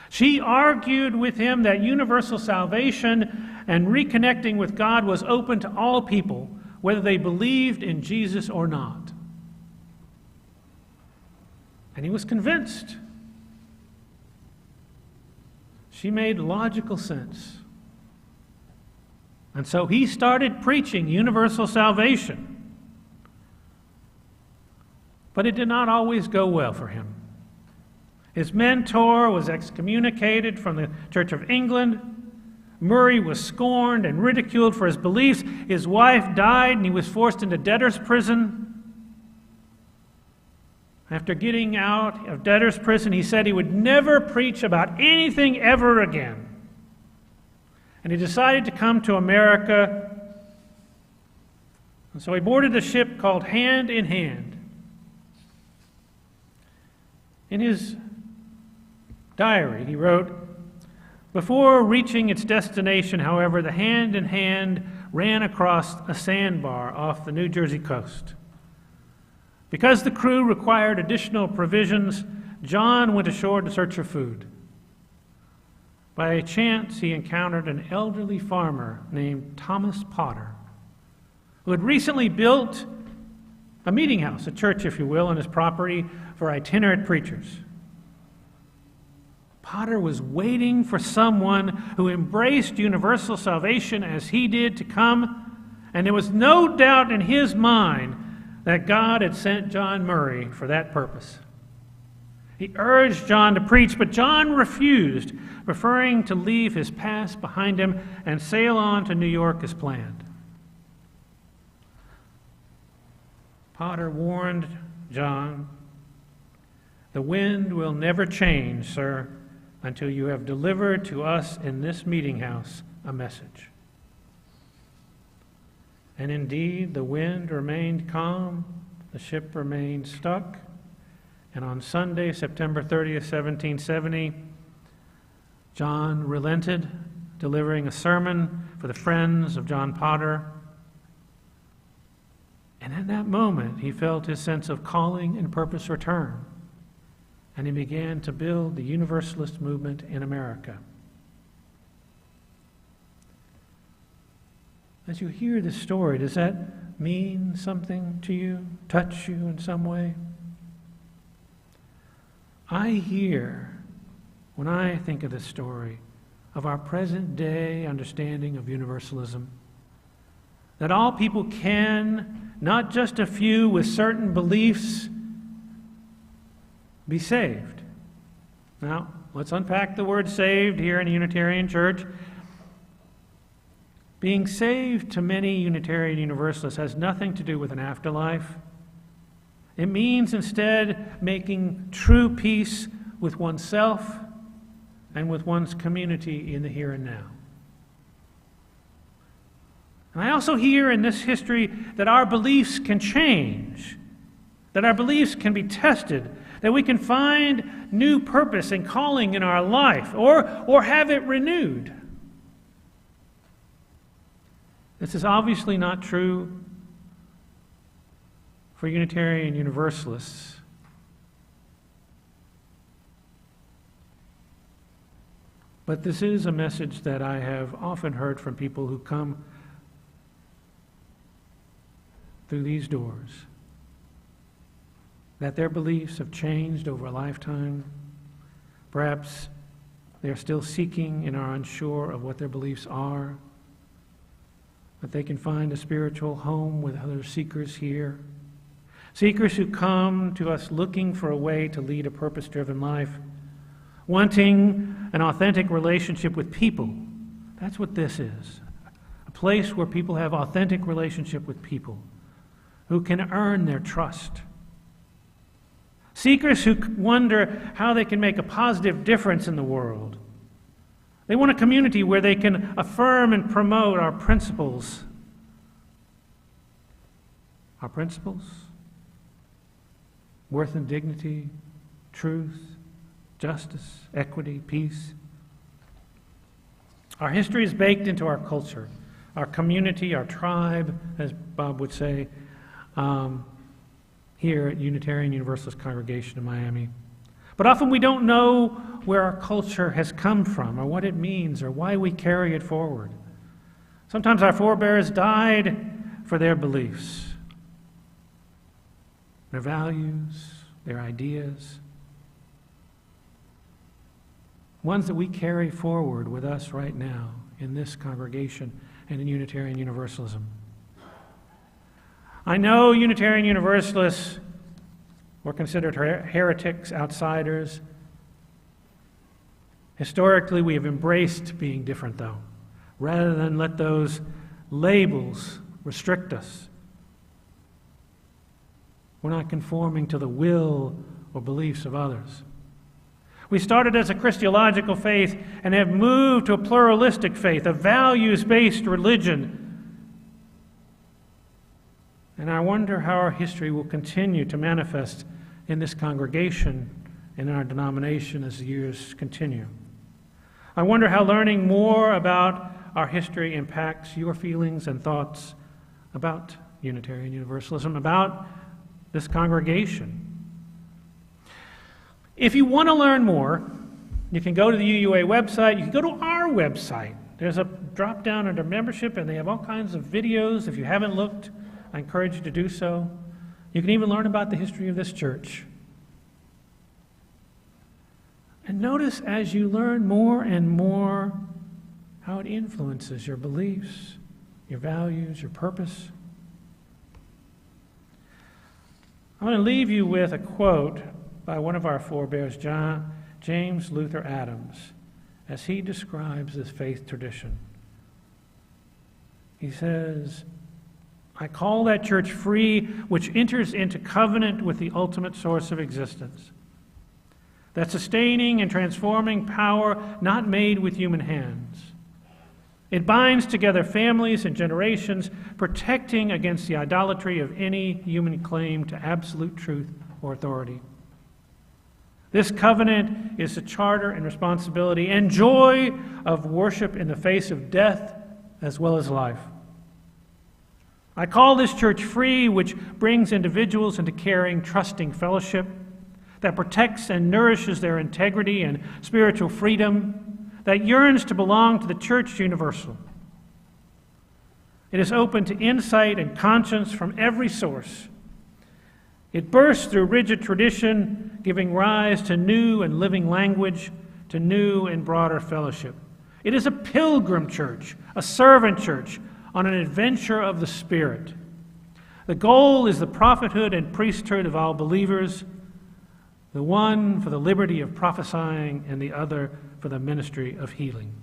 She argued with him that universal salvation and reconnecting with God was open to all people, whether they believed in Jesus or not. And he was convinced. She made logical sense. And so he started preaching universal salvation. But it did not always go well for him. His mentor was excommunicated from the Church of England. Murray was scorned and ridiculed for his beliefs. His wife died, and he was forced into debtor's prison. After getting out of debtor's prison, he said he would never preach about anything ever again. And he decided to come to America. And so he boarded a ship called Hand in Hand. In his diary, he wrote, "Before reaching its destination, however, the Hand in Hand ran across a sandbar off the New Jersey coast. Because the crew required additional provisions, John went ashore to search for food. By chance, he encountered an elderly farmer named Thomas Potter, who had recently built a meeting house, a church, if you will, on his property for itinerant preachers. Potter was waiting for someone who embraced universal salvation as he did to come, and there was no doubt in his mind that God had sent John Murray for that purpose. He urged John to preach, but John refused, preferring to leave his past behind him and sail on to New York as planned. Potter warned John, "The wind will never change, sir, until you have delivered to us in this meeting house a message." And indeed, the wind remained calm, the ship remained stuck, and on Sunday, September 30th, 1770, John relented, delivering a sermon for the friends of John Potter. And in that moment, he felt his sense of calling and purpose return, and he began to build the Universalist movement in America. As you hear this story, does that mean something to you, touch you in some way? I hear, when I think of this story, of our present day understanding of universalism, that all people can, not just a few with certain beliefs, be saved. Now, let's unpack the word saved here in a Unitarian church. Being saved to many Unitarian Universalists has nothing to do with an afterlife. It means instead making true peace with oneself and with one's community in the here and now. And I also hear in this history that our beliefs can change, that our beliefs can be tested, that we can find new purpose and calling in our life, or have it renewed. This is obviously not true for Unitarian Universalists. But this is a message that I have often heard from people who come through these doors, that their beliefs have changed over a lifetime. Perhaps they are still seeking and are unsure of what their beliefs are, but they can find a spiritual home with other seekers here. Seekers who come to us looking for a way to lead a purpose-driven life, wanting an authentic relationship with people. That's what this is. A place where people have authentic relationship with people who can earn their trust. Seekers who wonder how they can make a positive difference in the world. They want a community where they can affirm and promote our principles. Our principles? Worth and dignity, truth, justice, equity, peace. Our history is baked into our culture, our community, our tribe, as Bob would say, here at Unitarian Universalist Congregation in Miami. But often we don't know where our culture has come from, or what it means, or why we carry it forward. Sometimes our forebears died for their beliefs, their values, their ideas, ones that we carry forward with us right now in this congregation and in Unitarian Universalism. I know Unitarian Universalists were considered heretics, outsiders. Historically, we have embraced being different, though, rather than let those labels restrict us. We're not conforming to the will or beliefs of others. We started as a Christological faith and have moved to a pluralistic faith, a values-based religion. And I wonder how our history will continue to manifest in this congregation and in our denomination as the years continue. I wonder how learning more about our history impacts your feelings and thoughts about Unitarian Universalism, about this congregation. If you want to learn more, you can go to the UUA website. You can go to our website. There's a drop-down under membership, and they have all kinds of videos. If you haven't looked, I encourage you to do so. You can even learn about the history of this church. And notice as you learn more and more how it influences your beliefs, your values, your purpose. I'm going to leave you with a quote by one of our forebears, James Luther Adams, as he describes this faith tradition. He says, "I call that church free which enters into covenant with the ultimate source of existence, that sustaining and transforming power not made with human hands, It binds together families and generations, protecting against the idolatry of any human claim to absolute truth or authority. This covenant is the charter and responsibility and joy of worship in the face of death as well as life. I call this church free, which brings individuals into caring, trusting fellowship that protects and nourishes their integrity and spiritual freedom, that yearns to belong to the church universal. It is open to insight and conscience from every source. It bursts through rigid tradition, giving rise to new and living language, to new and broader fellowship. It is a pilgrim church, a servant church, on an adventure of the Spirit. The goal is the prophethood and priesthood of all believers, the one for the liberty of prophesying and the other for the ministry of healing.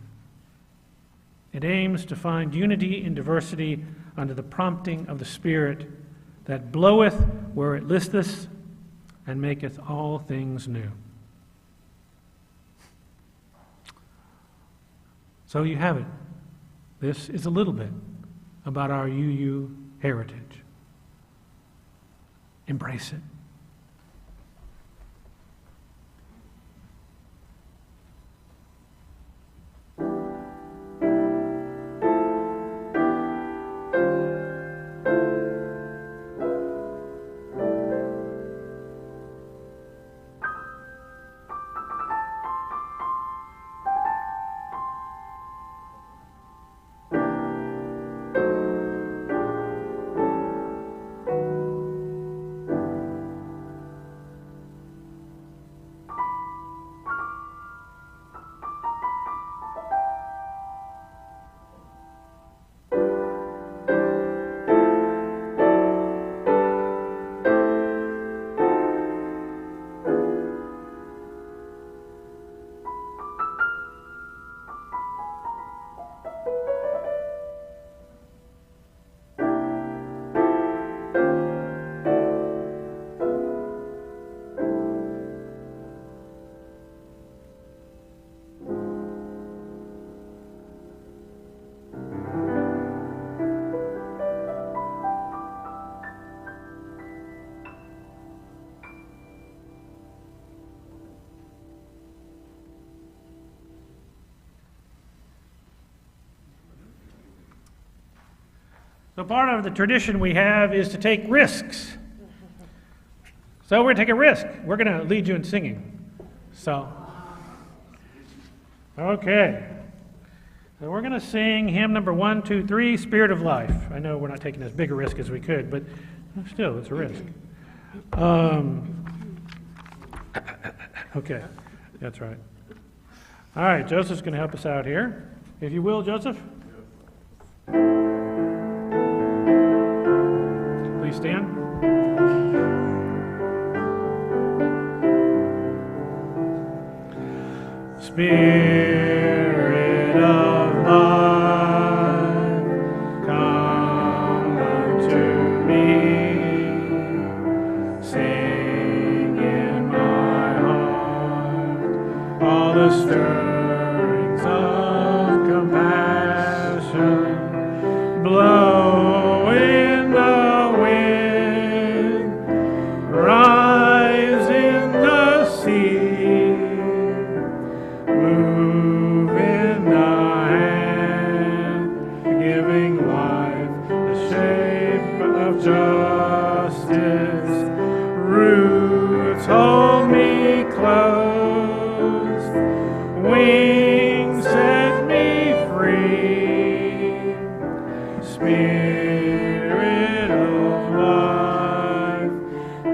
It aims to find unity in diversity under the prompting of the Spirit that bloweth where it listeth and maketh all things new. So you have it. This is a little bit about our UU heritage. Embrace it. So part of the tradition we have is to take risks. So we're going to take a risk. We're going to lead you in singing. So, okay. So we're going to sing hymn number 1, 2, 3, Spirit of Life. I know we're not taking as big a risk as we could, but still, it's a risk. Okay, that's right. All right, Joseph's going to help us out here. If you will, Joseph. Please stand. Spirit of life, come unto me. Sing in my heart all the stirrings of compassion. Blow in the wind, rise in the sea, move in the hand, giving life the shape of justice. Roots hold me close, wings set me free. Spirit of life,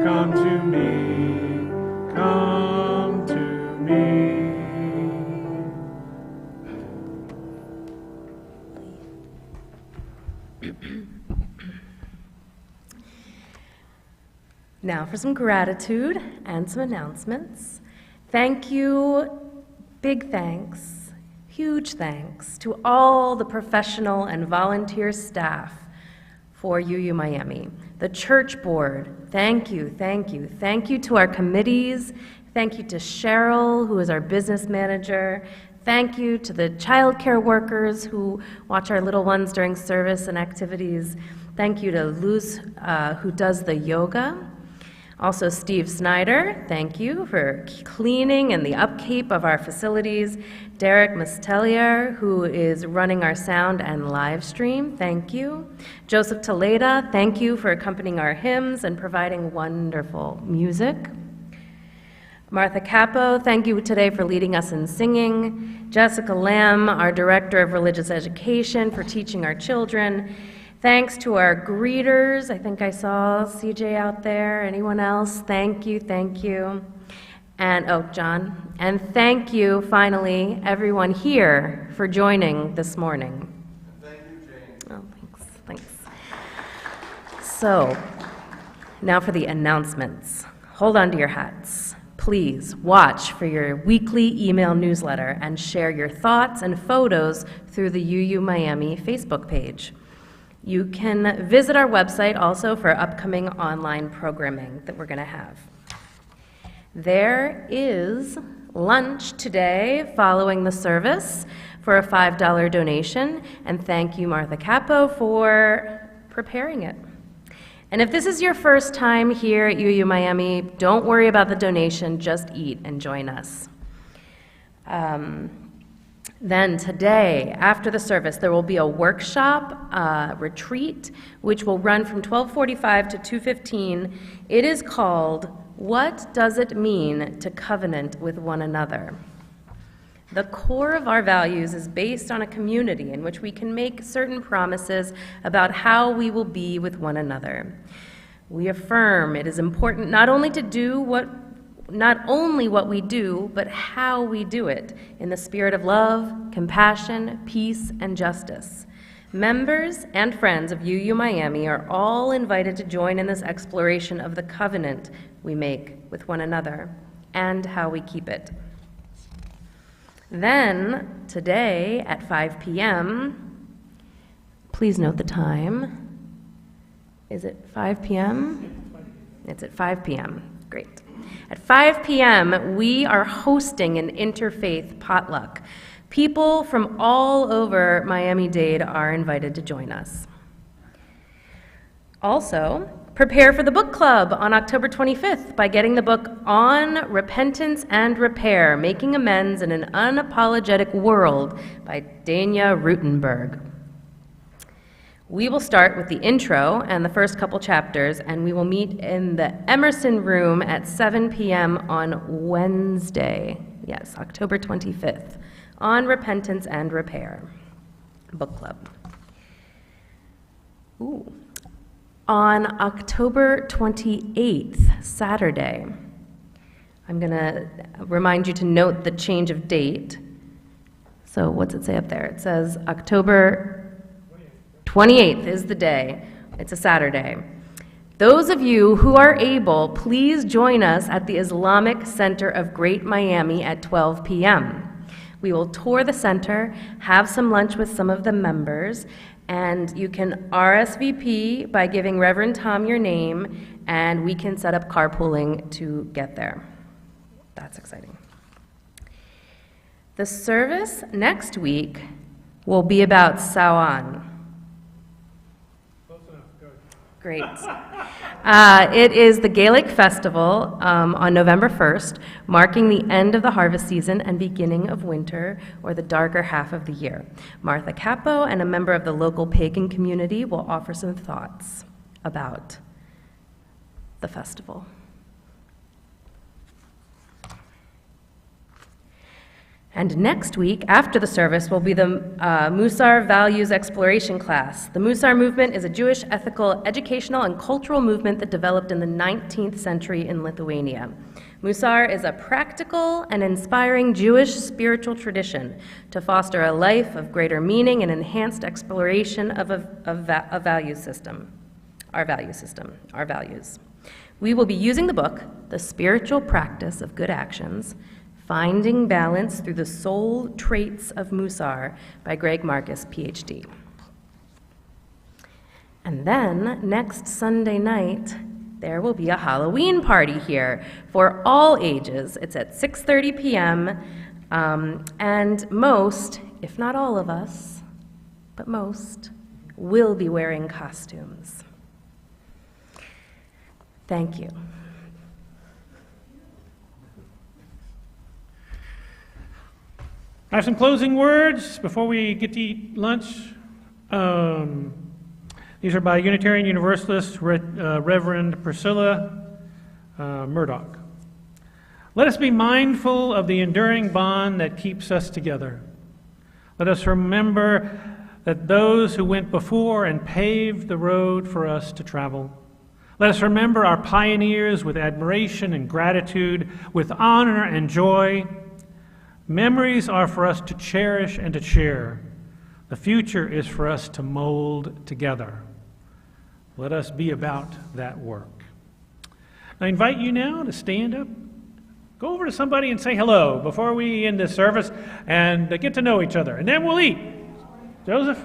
come to me, come to me. Now for some gratitude and some announcements. Thank you, big thanks, huge thanks to all the professional and volunteer staff for UU Miami. The church board, thank you, thank you. Thank you to our committees. Thank you to Cheryl, who is our business manager. Thank you to the childcare workers who watch our little ones during service and activities. Thank you to Luz, who does the yoga. Also, Steve Snyder, thank you for cleaning and the upkeep of our facilities. Derek Mustelier, who is running our sound and live stream, thank you. Joseph Toledo, thank you for accompanying our hymns and providing wonderful music. Martha Capo, thank you today for leading us in singing. Jessica Lamb, our Director of Religious Education, for teaching our children. Thanks to our greeters. I think I saw CJ out there. Anyone else? Thank you, thank you. And, oh, John. And thank you, finally, everyone here for joining this morning. Thank you, Jane. Oh, thanks. So, now for the announcements. Hold on to your hats. Please watch for your weekly email newsletter and share your thoughts and photos through the UU Miami Facebook page. You can visit our website also for upcoming online programming that we're going to have. There is lunch today following the service for a $5 donation, and thank you, Martha Capo, for preparing it. And if this is your first time here at UU Miami, don't worry about the donation, just eat and join us. Then today, after the service, there will be a workshop, retreat, which will run from 12:45 to 2:15. It is called, What Does It Mean to Covenant with One Another? The core of our values is based on a community in which we can make certain promises about how we will be with one another. We affirm it is important not only what we do, but how we do it in the spirit of love, compassion, peace, and justice. Members and friends of UU Miami are all invited to join in this exploration of the covenant we make with one another and how we keep it. Then, today at 5 p.m., please note the time. Is it 5 p.m.? It's at 5 p.m. Great. At 5 p.m., we are hosting an interfaith potluck. People from all over Miami-Dade are invited to join us. Also, prepare for the book club on October 25th by getting the book On Repentance and Repair, Making Amends in an Unapologetic World by Dania Rutenberg. We will start with the intro and the first couple chapters, and we will meet in the Emerson Room at 7 p.m. on Wednesday, yes, October 25th, on Repentance and Repair, book club. Ooh. On October 28th, Saturday, I'm going to remind you to note the change of date. So what's it say up there? It says October 28th is the day. It's a Saturday. Those of you who are able, please join us at the Islamic Center of Great Miami at 12 p.m. We will tour the center, have some lunch with some of the members, and you can RSVP by giving Reverend Tom your name, and we can set up carpooling to get there. That's exciting. The service next week will be about Sawan. Great. It is the Gaelic Festival on November 1st, marking the end of the harvest season and beginning of winter, or the darker half of the year. Martha Capo and a member of the local pagan community will offer some thoughts about the festival. And next week, after the service, will be the Musar Values Exploration class. The Musar movement is a Jewish ethical, educational, and cultural movement that developed in the 19th century in Lithuania. Musar is a practical and inspiring Jewish spiritual tradition to foster a life of greater meaning and enhanced exploration of a value system, our values. We will be using the book, The Spiritual Practice of Good Actions, Finding Balance Through the Soul Traits of Musar by Greg Marcus, PhD. And then, next Sunday night, there will be a Halloween party here for all ages. It's at 6:30 p.m. And most, if not all of us, but most, will be wearing costumes. Thank you. I have some closing words before we get to eat lunch. These are by Unitarian Universalist Reverend Priscilla Murdoch. Let us be mindful of the enduring bond that keeps us together. Let us remember that those who went before and paved the road for us to travel. Let us remember our pioneers with admiration and gratitude, with honor and joy. Memories are for us to cherish and to share. The future is for us to mold together. Let us be about that work. I invite you now to stand up, go over to somebody and say hello before we end this service, and get to know each other. And then we'll eat. Joseph?